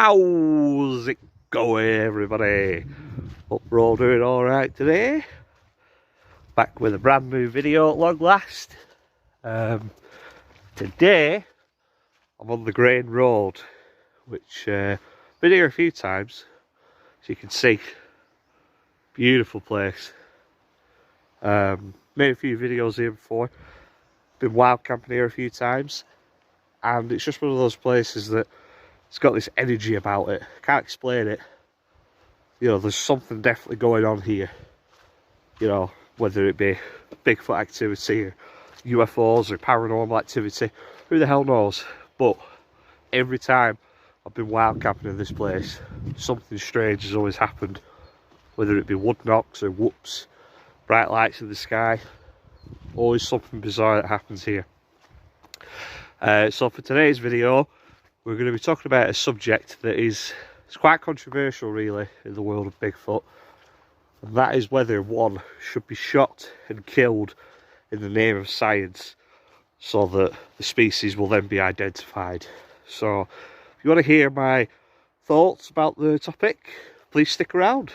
How's it going, everybody? Hope we're all doing alright today. Back with a brand new video at long last. Today I'm on the Grain Road, which I've been here a few times, as you can see. Beautiful place. Made a few videos here before. Been wild camping here a few times, and it's just one of those places that it's got this energy about it. Can't explain it. You know, there's something definitely going on here. You know, whether it be Bigfoot activity or UFOs or paranormal activity, who the hell knows? But every time I've been wild camping in this place, something strange has always happened. Whether it be wood knocks or whoops, bright lights in the sky, always something bizarre that happens here. So for today's video, we're going to be talking about a subject that is quite controversial really in the world of Bigfoot, and that is whether one should be shot and killed in the name of science so that the species will then be identified. So if you want to hear my thoughts about the topic, please stick around.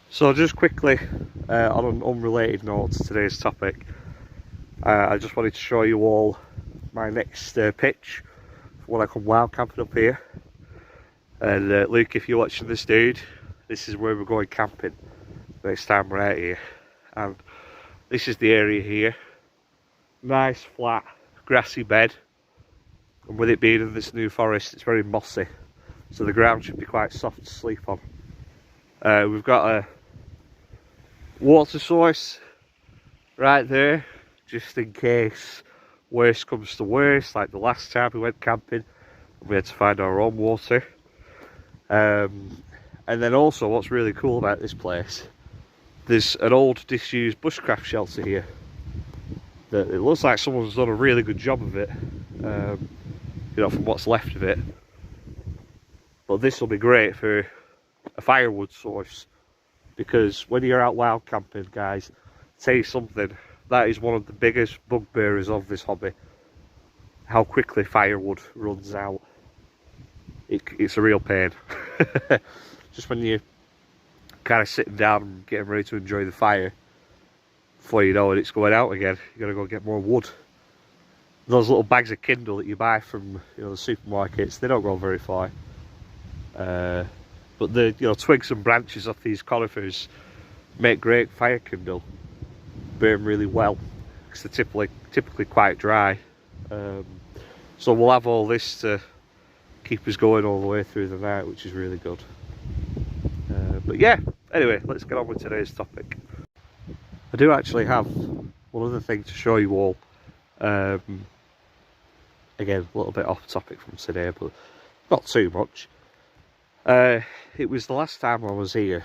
So just quickly, on an unrelated note to today's topic, I just wanted to show you all my next pitch for when I come wild camping up here. And Luke, if you're watching this, dude, this is where we're going camping next time we're out here. And this is the area here. Nice flat grassy bed, and with it being in this new forest, it's very mossy, so the ground should be quite soft to sleep on. We've got a water source right there, just in case worst comes to worst, like the last time we went camping we had to find our own water. And then also what's really cool about this place, there's an old disused bushcraft shelter here that it looks like someone's done a really good job of it, you know, from what's left of it. But this will be great for a firewood source, because when you're out wild camping, guys, I'll tell you something, that is one of the biggest bugbearers of this hobby: how quickly firewood runs out. It's a real pain. Just when you're kind of sitting down and getting ready to enjoy the fire, before you know it, it's going out again. You gotta go get more wood. Those little bags of Kindle that you buy from, you know, the supermarkets, they don't go very far. But the, you know, twigs and branches off these conifers make great fire kindle, burn really well because they're typically quite dry. So we'll have all this to keep us going all the way through the night, which is really good. But yeah, anyway, let's get on with today's topic. I do actually have one other thing to show you all. Again, a little bit off topic from today, but not too much. It was the last time I was here,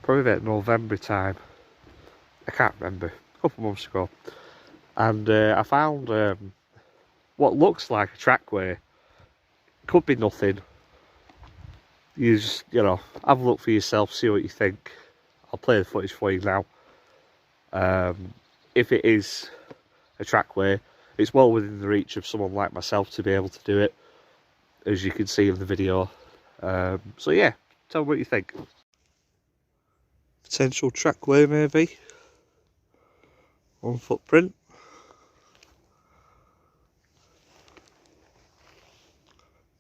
probably about November time, I can't remember, a couple of months ago, and I found what looks like a trackway. Could be nothing. You just, you know, have a look for yourself, see what you think. I'll play the footage for you now. If it is a trackway, it's well within the reach of someone like myself to be able to do it, as you can see in the video. So yeah, tell me what you think. Potential trackway maybe. One footprint.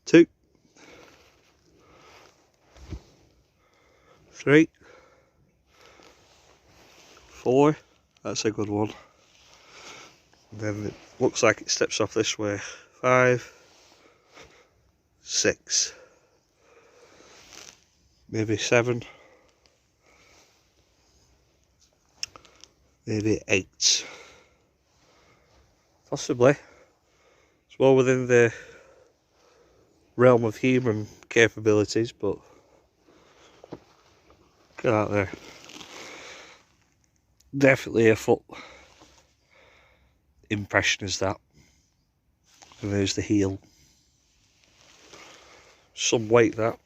Two. Three. Four. That's a good one. Then it looks like it steps off this way. 5, 6, maybe 7, maybe 8. Possibly. It's well within the realm of human capabilities, but get out there. Definitely a foot impression is that. And there's the heel. Some weight that.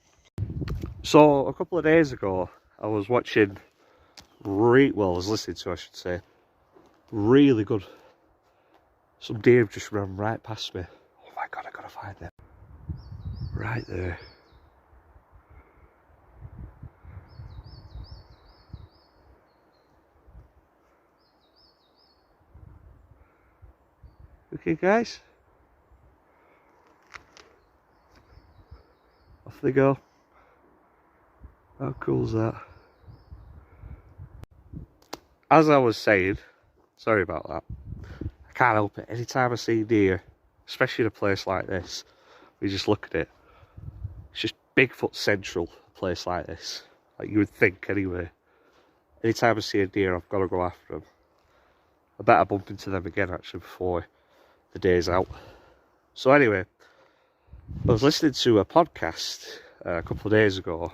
So a couple of days ago I was watching I was listening to, I should say, really good. Some deer just ran right past me. Oh my god, I gotta find them. Right there. Okay guys, off they go. How cool is that? As I was saying, sorry about that, I can't help it. Anytime I see deer, especially in a place like this, we just look at it. It's just Bigfoot central, a place like this. Like you would think anyway. Anytime I see a deer, I've got to go after them. I better bump into them again actually before the day's out. So anyway, I was listening to a podcast a couple of days ago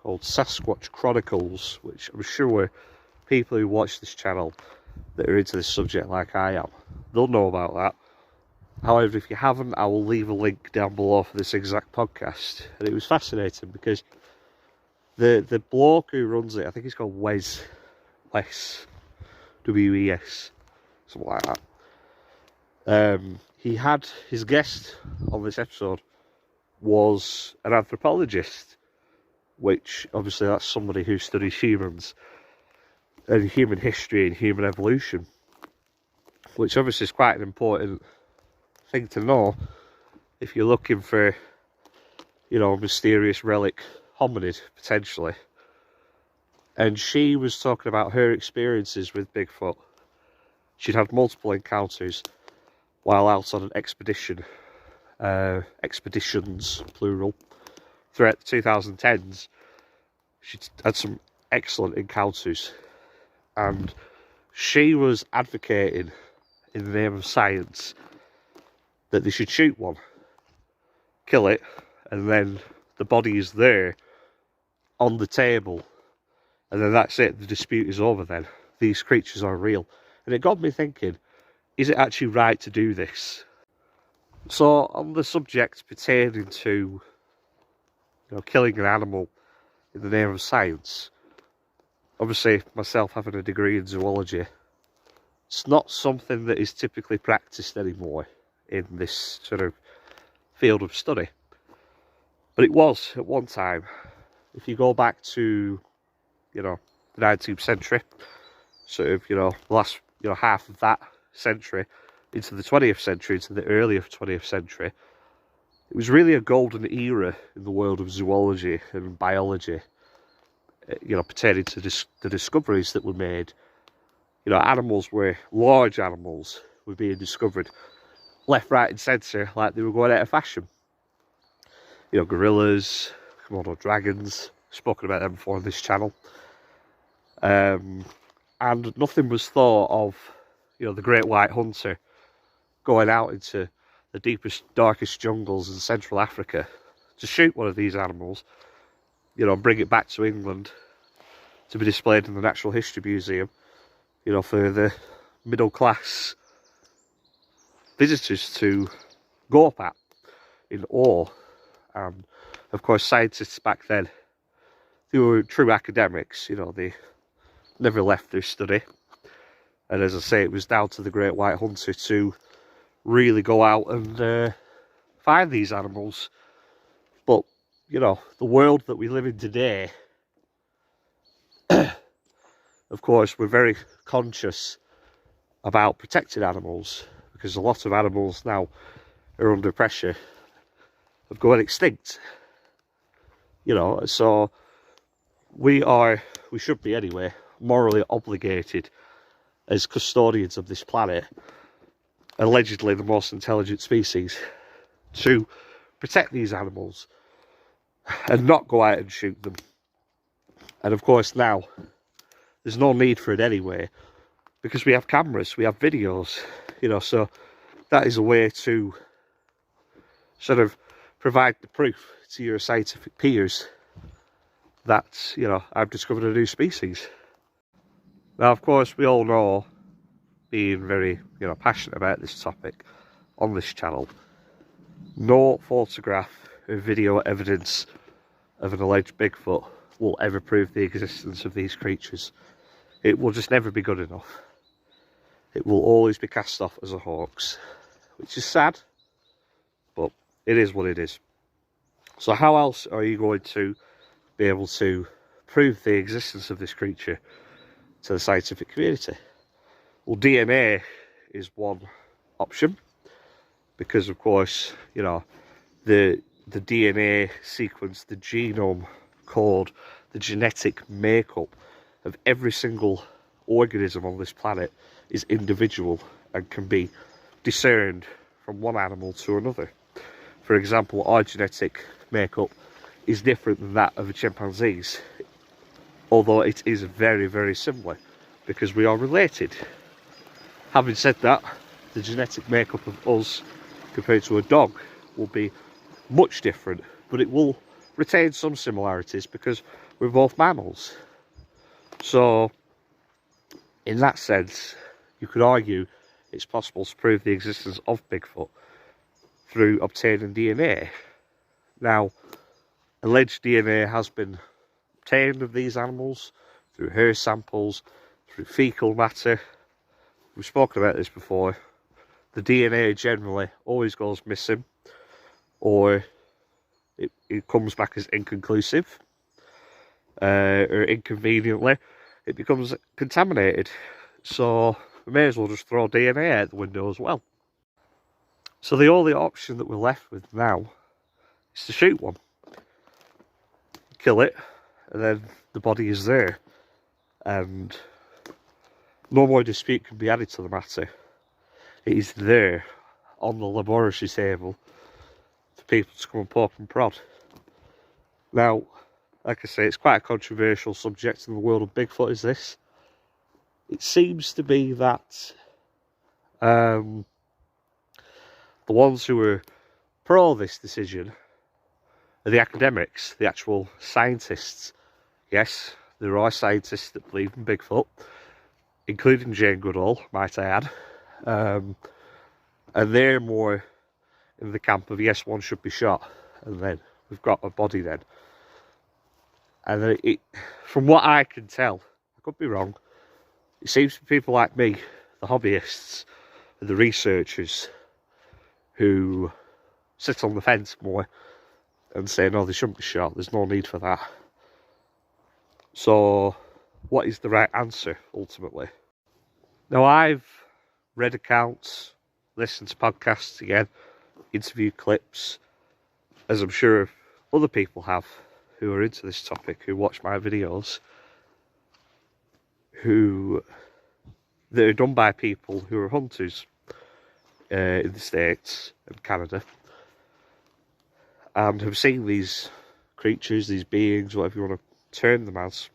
called Sasquatch Chronicles, which I'm sure people who watch this channel that are into this subject like I am, they'll know about that. However, if you haven't, I will leave a link down below for this exact podcast. And it was fascinating because the bloke who runs it, I think he's called Wes, W-E-S, something like that. He had his guest on this episode was an anthropologist, which obviously that's somebody who studies humans and human history and human evolution, which obviously is quite an important thing to know if you're looking for, you know, a mysterious relic hominid potentially. And she was talking about her experiences with Bigfoot. She'd had multiple encounters while out on an expedition, expeditions plural, throughout the 2010s. She'd had some excellent encounters, and she was advocating in the name of science that they should shoot one, kill it, and then the body is there on the table, and then that's it, the dispute is over then. These creatures are real. And it got me thinking, is it actually right to do this? So on the subject pertaining to, you know, killing an animal in the name of science, obviously myself having a degree in zoology, it's not something that is typically practiced anymore in this sort of field of study. But it was at one time. If you go back to, you know, the 19th century, sort of, you know, the last, you know, half of that century into the 20th century, into the earlier 20th century, it was really a golden era in the world of zoology and biology, you know, pertaining to the discoveries that were made. You know, large animals were being discovered left, right and centre, like they were going out of fashion. You know, gorillas, Komodo dragons, spoken about them before on this channel. And nothing was thought of, you know, the great white hunter going out into the deepest, darkest jungles in Central Africa to shoot one of these animals, you know, and bring it back to England to be displayed in the Natural History Museum, you know, for the middle class visitors to go up at in awe. And of course, scientists back then, they were true academics, you know, they never left their study. And as I say, it was down to the great white hunter to really go out and find these animals. But, you know, the world that we live in today, of course, we're very conscious about protecting animals, because a lot of animals now are under pressure of going extinct. You know, so we should be anyway, morally obligated as custodians of this planet allegedly the most intelligent species, to protect these animals and not go out and shoot them. And of course now there's no need for it anyway, because we have cameras, we have videos, you know, so that is a way to sort of provide the proof to your scientific peers that, you know, I've discovered a new species. Now, of course, we all know, being very, you know, passionate about this topic on this channel, no photograph or video evidence of an alleged Bigfoot will ever prove the existence of these creatures. It will just never be good enough. It will always be cast off as a hoax, which is sad, but it is what it is. So how else are you going to be able to prove the existence of this creature to the scientific community? Well, DNA is one option, because of course, you know, the DNA sequence, the genome code, the genetic makeup of every single organism on this planet is individual and can be discerned from one animal to another. For example, our genetic makeup is different than that of a chimpanzee's, although it is very, very similar because we are related. Having said that, the genetic makeup of us compared to a dog will be much different, but it will retain some similarities because we're both mammals. So in that sense, you could argue it's possible to prove the existence of Bigfoot through obtaining DNA. Now, alleged DNA has been obtained of these animals through hair samples, through fecal matter. We've spoken about this before. The DNA generally always goes missing, or it comes back as inconclusive, or inconveniently it becomes contaminated. So we may as well just throw DNA out the window as well. So the only option that we're left with now is to shoot one, kill it, and then the body is there, and no more dispute can be added to the matter. It is there on the laboratory table for people to come and poke and prod. Now, like I say, it's quite a controversial subject in the world of Bigfoot, is this. It seems to be that the ones who are pro this decision are the academics, the actual scientists. Yes, there are scientists that believe in Bigfoot, including Jane Goodall, might I add. And they're more in the camp of, yes, one should be shot, and then we've got a body then. And from what I can tell, I could be wrong, it seems to be people like me, the hobbyists, and the researchers, who sit on the fence more and say, no, they shouldn't be shot, there's no need for that. So, what is the right answer, ultimately? Now, I've read accounts, listened to podcasts again, interview clips, as I'm sure other people have who are into this topic, who watch my videos, that are done by people who are hunters in the States and Canada, and have seen these creatures, these beings, whatever you want to term them as,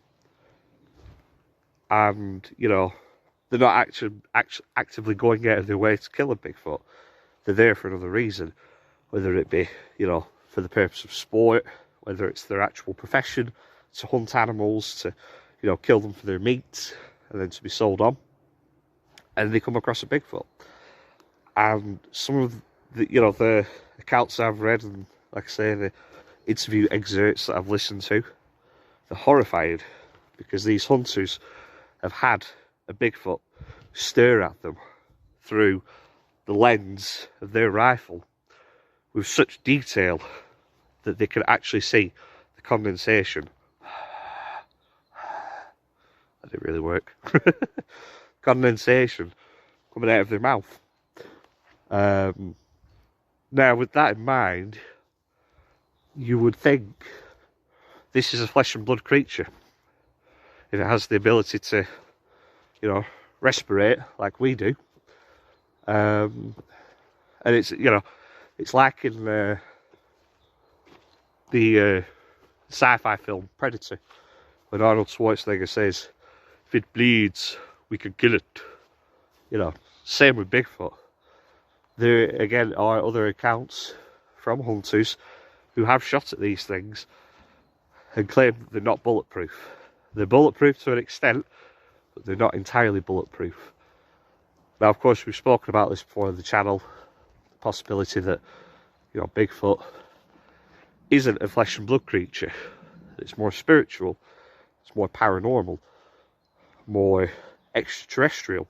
and, you know, they're not actively going out of their way to kill a Bigfoot. They're there for another reason, whether it be, you know, for the purpose of sport, whether it's their actual profession, to hunt animals, to, you know, kill them for their meat, and then to be sold on. And they come across a Bigfoot. And some of the, you know, the accounts I've read, and like I say, the interview excerpts that I've listened to, they're horrified, because these hunters have had a Bigfoot stare at them through the lens of their rifle with such detail that they can actually see the condensation. That didn't really work. Condensation coming out of their mouth. Now, with that in mind, you would think this is a flesh and blood creature. If it has the ability to, you know, respirate like we do, And it's, you know, it's like in the sci-fi film Predator, when Arnold Schwarzenegger says, "If it bleeds, we can kill it." You know, same with Bigfoot. There again are other accounts from hunters who have shot at these things and claim that they're not bulletproof. They're bulletproof to an extent, but they're not entirely bulletproof. Now, of course, we've spoken about this before on the channel, the possibility that, you know, Bigfoot isn't a flesh and blood creature. It's more spiritual, it's more paranormal, more extraterrestrial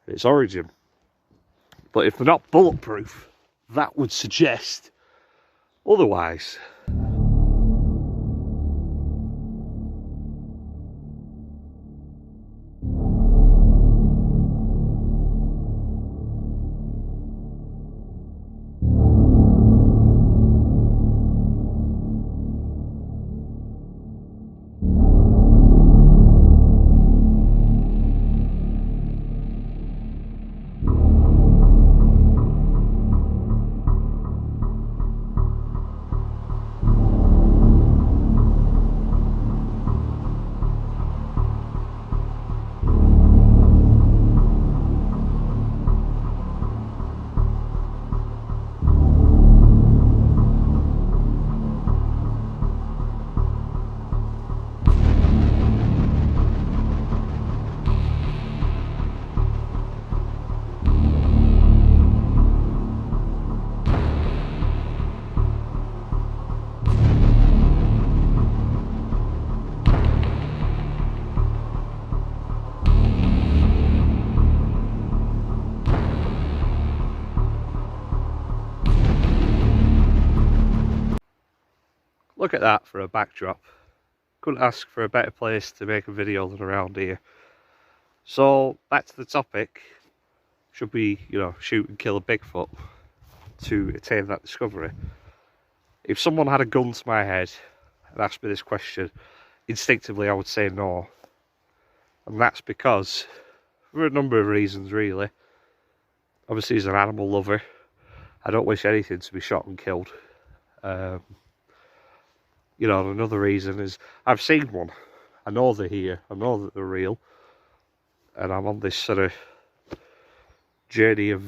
in its origin. But if they're not bulletproof, that would suggest otherwise. Look at that for a backdrop. Couldn't ask for a better place to make a video than around here. So, back to the topic. Should we, you know, shoot and kill a Bigfoot to attain that discovery? If someone had a gun to my head and asked me this question, instinctively I would say no. And that's because, for a number of reasons really. Obviously, as an animal lover, I don't wish anything to be shot and killed. You know, another reason is I've seen one. I know they're here. I know that they're real. And I'm on this sort of journey of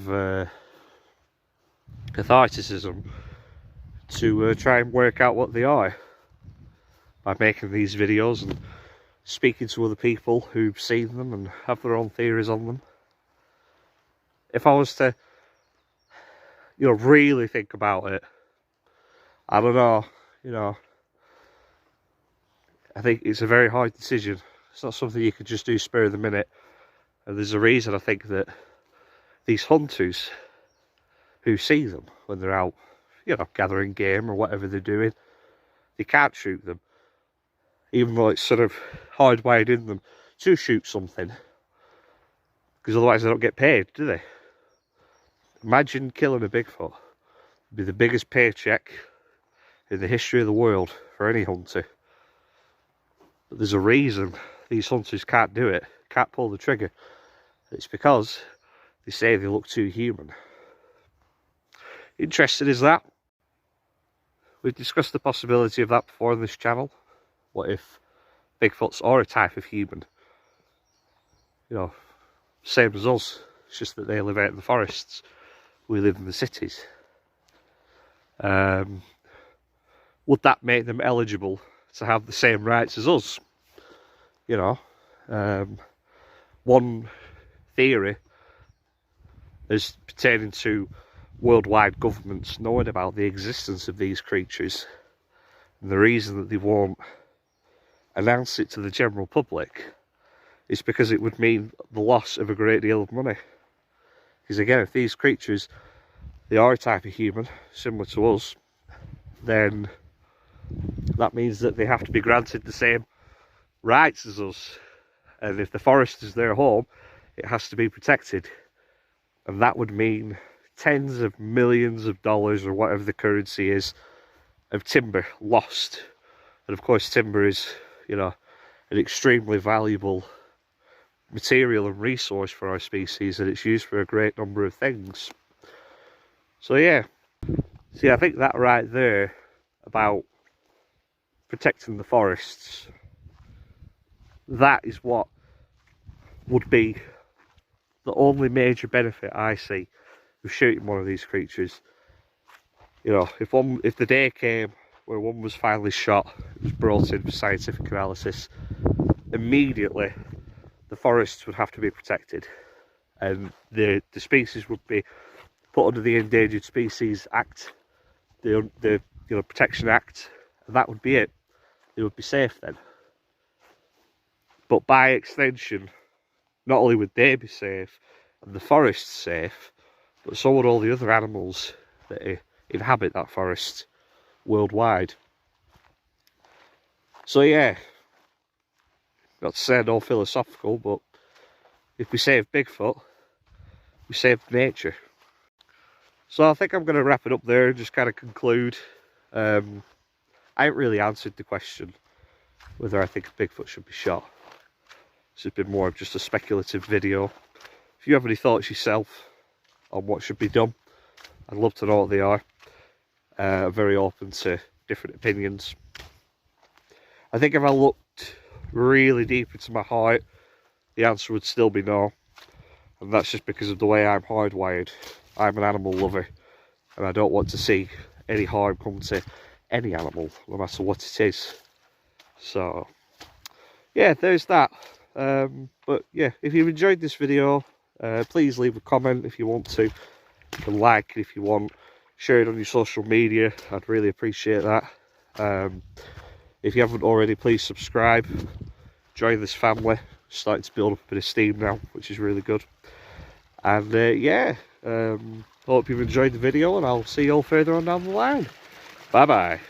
catharticism to try and work out what they are by making these videos and speaking to other people who've seen them and have their own theories on them. If I was to, you know, really think about it, I don't know, you know, I think it's a very hard decision. It's not something you could just do spur of the minute. And there's a reason I think that these hunters who see them when they're out, you know, gathering game or whatever they're doing, they can't shoot them. Even though it's sort of hardwired in them to shoot something. Because otherwise they don't get paid, do they? Imagine killing a Bigfoot. It'd be the biggest paycheck in the history of the world for any hunter. But there's a reason these hunters can't do it, can't pull the trigger. It's because they say they look too human. Interesting is that? We've discussed the possibility of that before on this channel. What if Bigfoots are a type of human? You know, same as us. It's just that they live out in the forests. We live in the cities. Would that make them eligible to have the same rights as us? You know, one theory is pertaining to worldwide governments knowing about the existence of these creatures, and the reason that they won't announce it to the general public is because it would mean the loss of a great deal of money. Because again, if these creatures, they are a type of human similar to us, then that means that they have to be granted the same rights as us. And if the forest is their home, it has to be protected. And that would mean tens of millions of dollars, or whatever the currency is, of timber lost. And of course timber is, you know, an extremely valuable material and resource for our species, and it's used for a great number of things. So yeah, see, I think that right there about protecting the forests, that is what would be the only major benefit I see of shooting one of these creatures. You know, if the day came where one was finally shot, it was brought in for scientific analysis, immediately the forests would have to be protected, and the species would be put under the Endangered Species Act, the Protection Act, and that would be it. They would be safe then. But by extension, not only would they be safe and the forest's safe, but so would all the other animals that inhabit that forest worldwide. So yeah, not to say no philosophical, but if we save Bigfoot, we saved nature. So I think I'm going to wrap it up there and just kind of conclude. I ain't really answered the question whether I think Bigfoot should be shot. This has been more of just a speculative video. If you have any thoughts yourself on what should be done, I'd love to know what they are. I'm very open to different opinions. I think if I looked really deep into my heart, the answer would still be no. And that's just because of the way I'm hardwired. I'm an animal lover, and I don't want to see any harm come to any animal, no matter what it is. So yeah, there's that. But yeah, if you've enjoyed this video, please leave a comment if you want to. You can like it if you want. Share it on your social media. I'd really appreciate that. If you haven't already, please subscribe. Join this family. Starting to build up a bit of steam now, which is really good. And yeah, hope you've enjoyed the video, and I'll see you all further on down the line. Bye bye.